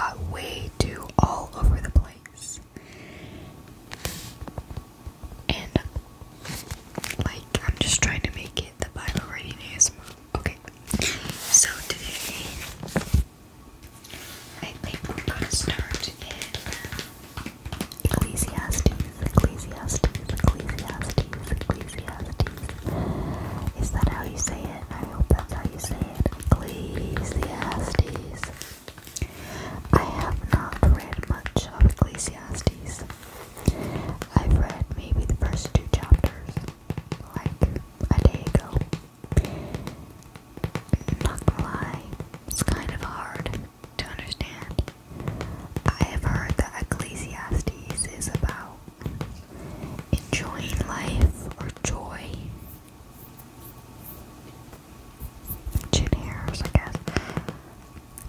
got way too all over the place. And, like, I'm just trying to make it the Bible reading ASMR. Okay, so today, I think we're going to start in Ecclesiastes. Is that how you say it? I hope that's how you say it. Ecclesiastes. I have not read much of Ecclesiastes. I've read maybe the first 2 chapters, like a day ago. Not gonna lie, it's kind of hard to understand. I have heard that Ecclesiastes is about enjoying life or joy. Chin hairs, I guess.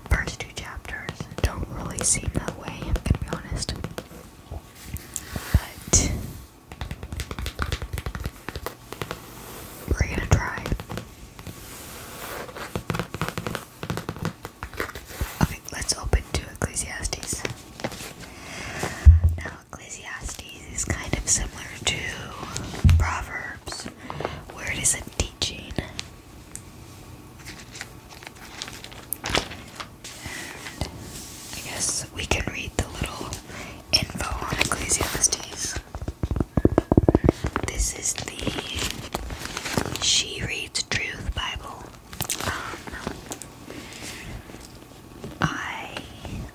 First 2 chapters don't really seem that way, I'm gonna be honest. But we're gonna try. Okay, let's open to Ecclesiastes. Now, Ecclesiastes is kind of similar to Proverbs, where it is a teaching. And I guess we can read the little info on Ecclesiastes. This is the She Reads Truth Bible.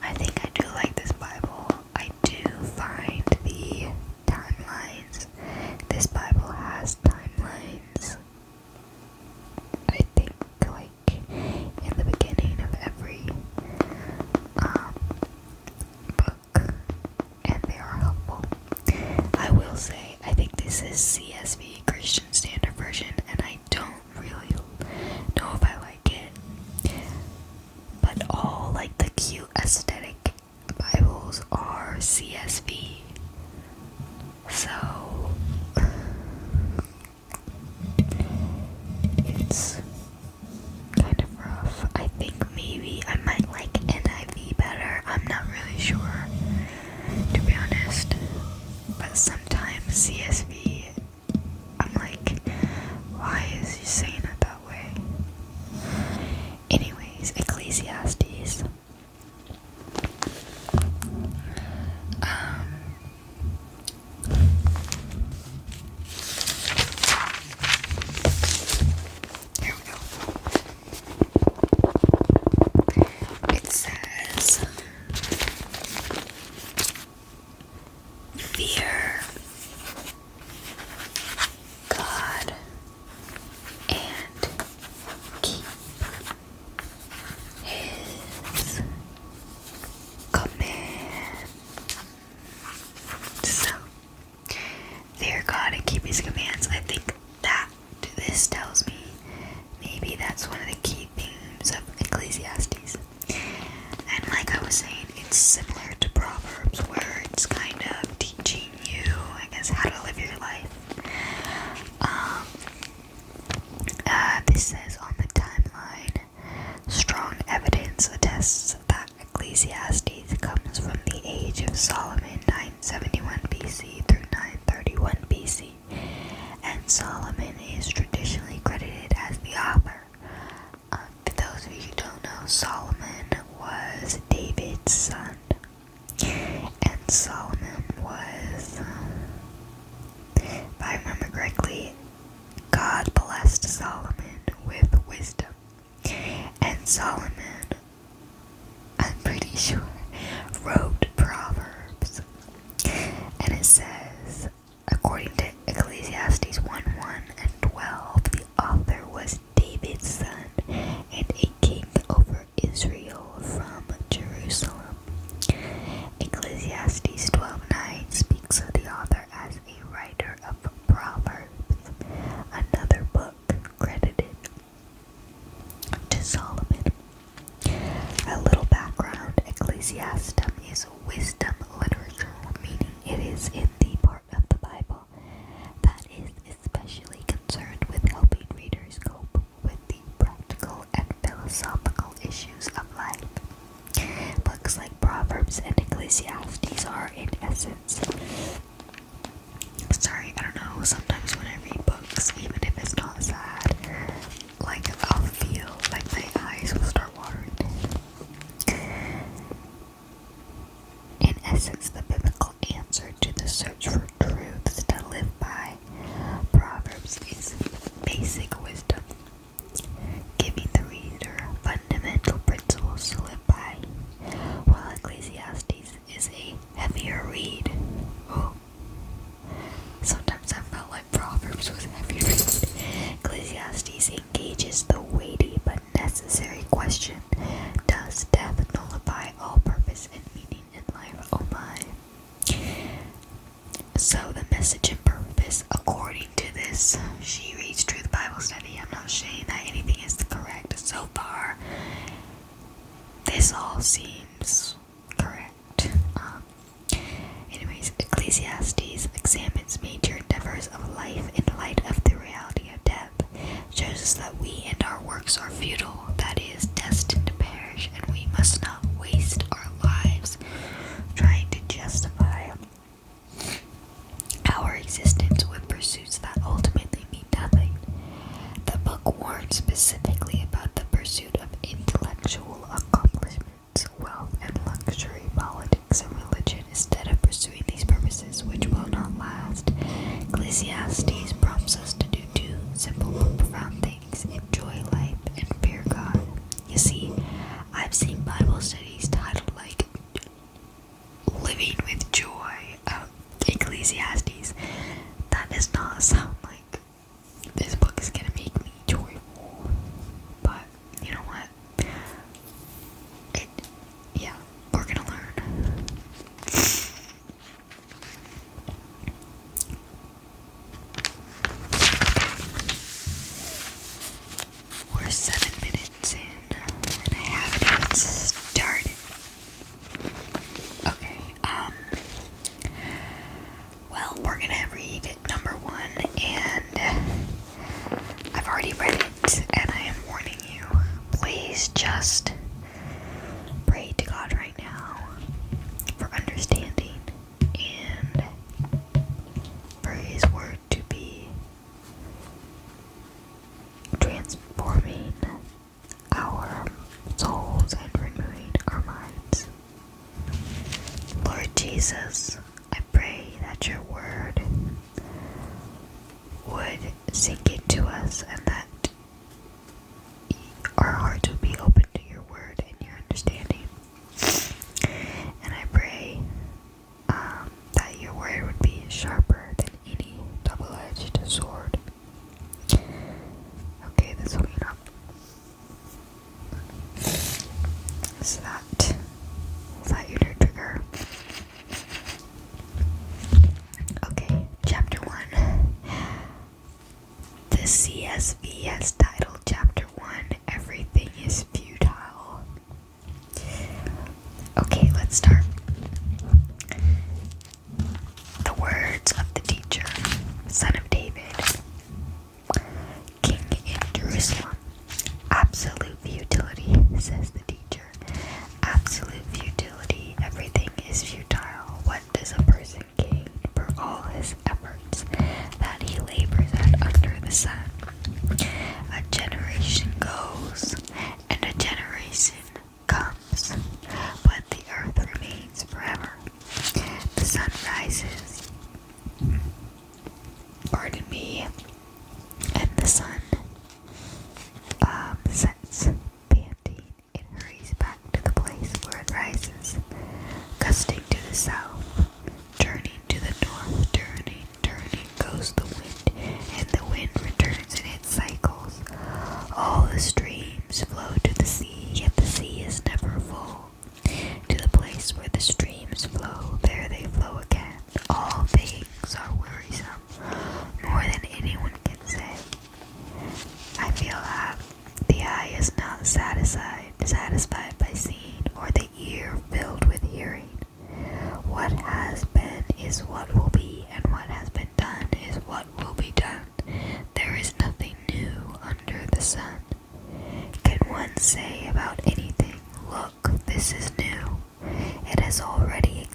I think I do like this Bible. I do find the timelines. This Bible has timelines. I think like in the beginning of every book, and they are helpful. I will say I think this is CSV, Christian Standard Version, and I don't really know if I like it. But all like the cute aesthetic Bibles are CSV. So it's kind of rough. I think maybe I might like NIV better. I'm not really sure, to be honest. But sometimes CSV, I'm like, why is he saying it that way? Anyways, Ecclesiastes. Here we go. It says, fear God and keep His command. So, fear God and keep His commands. I think that this tells me maybe that's one of the key themes of Ecclesiastes. And like I was saying, it's similar to Proverbs, where it's kind of teaching you, I guess, how to live your life. This says on the timeline, strong evidence attests that Ecclesiastes comes from the age of Solomon, 971 BC through 931 BC, and Solomon is traditionally credited as the author. For those of you who don't know, Solomon was David's son, and Solomon was, if I remember correctly, God blessed Solomon with wisdom, and Solomon, I'm pretty sure, wrote Proverbs. And it says, according to Ecclesiastes 1:1 and 12, the author was David's son and a king over Israel from Jerusalem. Ecclesiastes 12:9 speaks of the author as a writer of Proverbs, another book credited to Solomon. A little background, Ecclesiastes is wisdom literature, meaning it is in the part of the Bible that is especially concerned with helping readers cope with the practical and philosophical issues of life. Books like Ecclesiastes are in essence. Sorry, I don't know, sometimes when I read books, even if it's not sad, like I'll feel like my eyes will start watering. In essence, the biblical answer to the search for truths to live by, Proverbs is basic wisdom, giving the reader fundamental principles to live by, while Ecclesiastes is a heavier read. Oh. Sometimes I felt like Proverbs was a heavy read. Ecclesiastes engages the weighty but necessary question, does death nullify all purpose and meaning in life? Oh my. So the message and purpose, according to this, She Reads Truth Bible Study. I'm not saying that anything is correct so far. This all seems correct. Anyways, Ecclesiastes examines major endeavors of life in light of the reality of death. Shows us that we and our works are futile, that is, destined to perish, and we must not waste our lives trying to justify our existence with pursuits that ultimately mean nothing. The book warns specifically about the pursuit of intellectual accomplishments, wealth and luxury, politics and religion, instead of pursuing these purposes which will not last. Ecclesiastes prompts us to do two simple but profound things: enjoy life and fear God. You see, I've seen Bible studies titled like Living with Joy, Ecclesiastes. That does not sound like this book is gonna make me joyful. But you know what? We're gonna learn. We're 7 minutes in, and I haven't even started. Okay, well, we're gonna read number 1, and I've already read it, and I am warning you, please just pray to God right now for understanding and for His word to be transforming our souls and renewing our minds. Lord Jesus, I pray that your word would sink into us and that our hearts would be open to your word and your understanding. And I pray that your word would be sharper than any double-edged sword. Okay, that's opening up. Is that your new trigger? Okay, chapter 1. The CSV has titled chapter 1, Everything is Futile. Okay, let's start. The words of the teacher, son of David, king in Jerusalem. Absolute futility, says the teacher. Absolute futility. Everything is futile. What does a person gain for all his efforts that he labors at under the sun? A generation goes, and a generation comes, but the earth remains.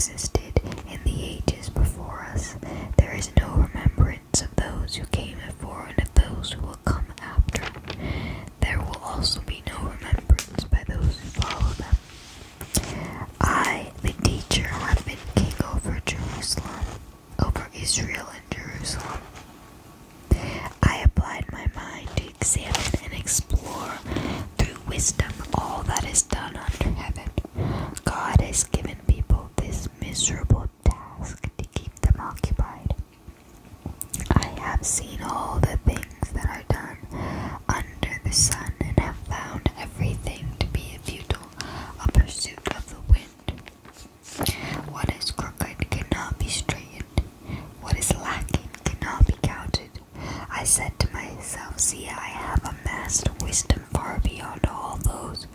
existed in the ages before us. There is no remembrance of those who came before and of those who will come after. There will also be no remembrance by those who follow them. I, the teacher, have been king over Jerusalem, over Israel and Jerusalem. I applied my mind to examine and explore through wisdom all that is done under heaven. God has given people this miserable task to keep them occupied. I have seen all the things that are done under the sun and have found everything to be futile, a pursuit of the wind. What is crooked cannot be straightened. What is lacking cannot be counted. I said to myself, see, I have amassed wisdom far beyond all those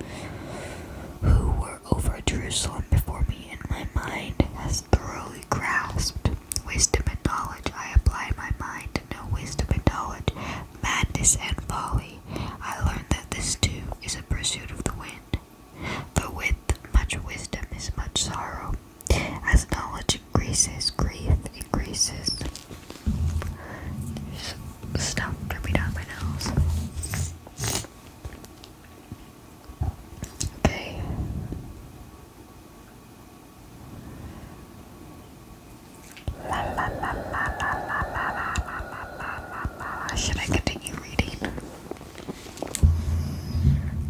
who were over Jerusalem before me, and my mind has thoroughly grasped wisdom and knowledge. I apply my mind to know wisdom and knowledge, madness and folly. I learned that this too is a pursuit of the wind. For with much wisdom is much sorrow. As knowledge increases, grief increases. Stop dripping out my nose. Okay. La la la la la la la la la la la. Should I continue reading?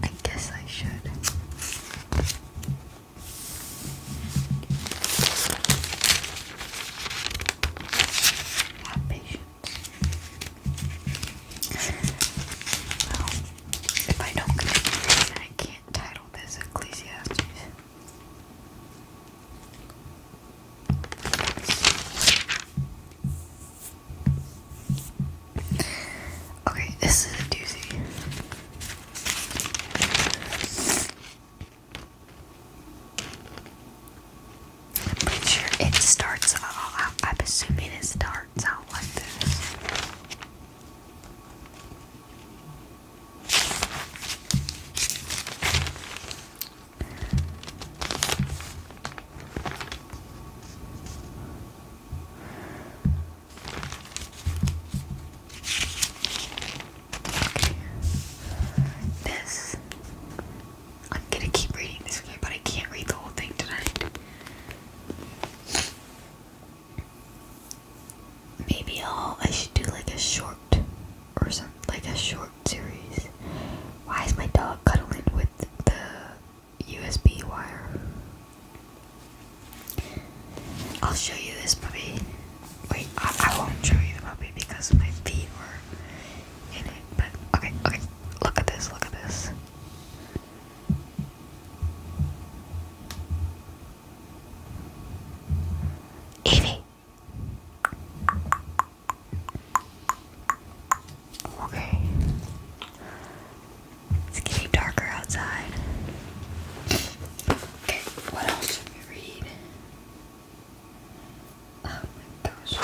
I guess I should. Have patience. Well, if I don't continue reading, I can't title this Ecclesiastes. Okay, this is a doozy. I'm pretty sure it starts out, I'm assuming it starts out like this. This, I'm gonna keep reading this, okay, but I can't read the whole thing tonight. Maybe I should do like a short or something, like a short series. Why is my dog cuddling with the USB wire? I'll show you this puppy. Wait, I won't show you the puppy because my feet were in it. But okay, look at this, Evie. Okay. It's getting darker outside. Okay, what else should we read? Oh my gosh.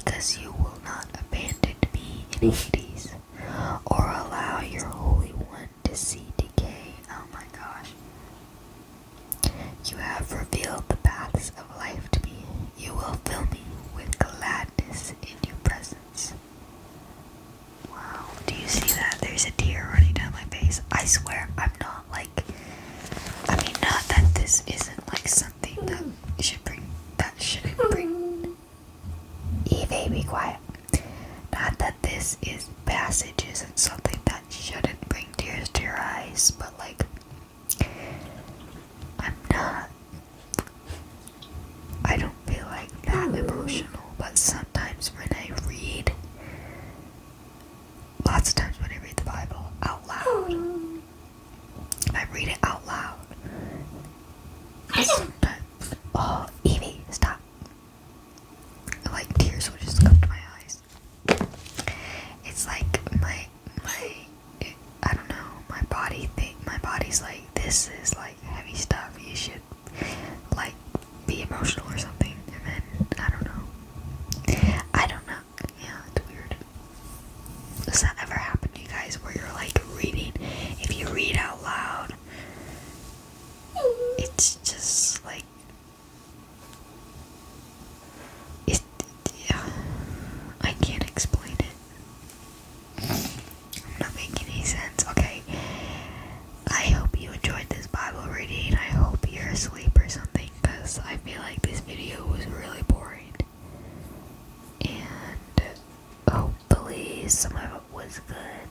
because you will not abandon me in Hades, or allow your Holy One to see decay. Oh my gosh. You have revealed the paths of life to me. You will fill me with gladness in your presence. Wow, do you see that? There's a tear running down my face. I swear, I'm not like, I mean, not that this isn't like something that shouldn't bring, Eve, be quiet. Not that this is passage isn't something that shouldn't bring tears to your eyes, but like, I don't feel like that emotional, but sometimes when I read, lots of times when I read the Bible out loud, I read it out loud. Sometimes, oh, Evie, stop. Like tears will just come to my eyes. It's like I don't know, my body's like, this is like heavy stuff. You should like be emotional or something. And then I don't know. Yeah, it's weird. Does that ever happen to you guys where you're like reading? If you read out loud, it's just like yeah. I can't explain it. I'm not making any sense. Okay. I hope you enjoyed this Bible reading. I hope you're asleep or something, because I feel like this video was really boring. And hopefully some of it was good.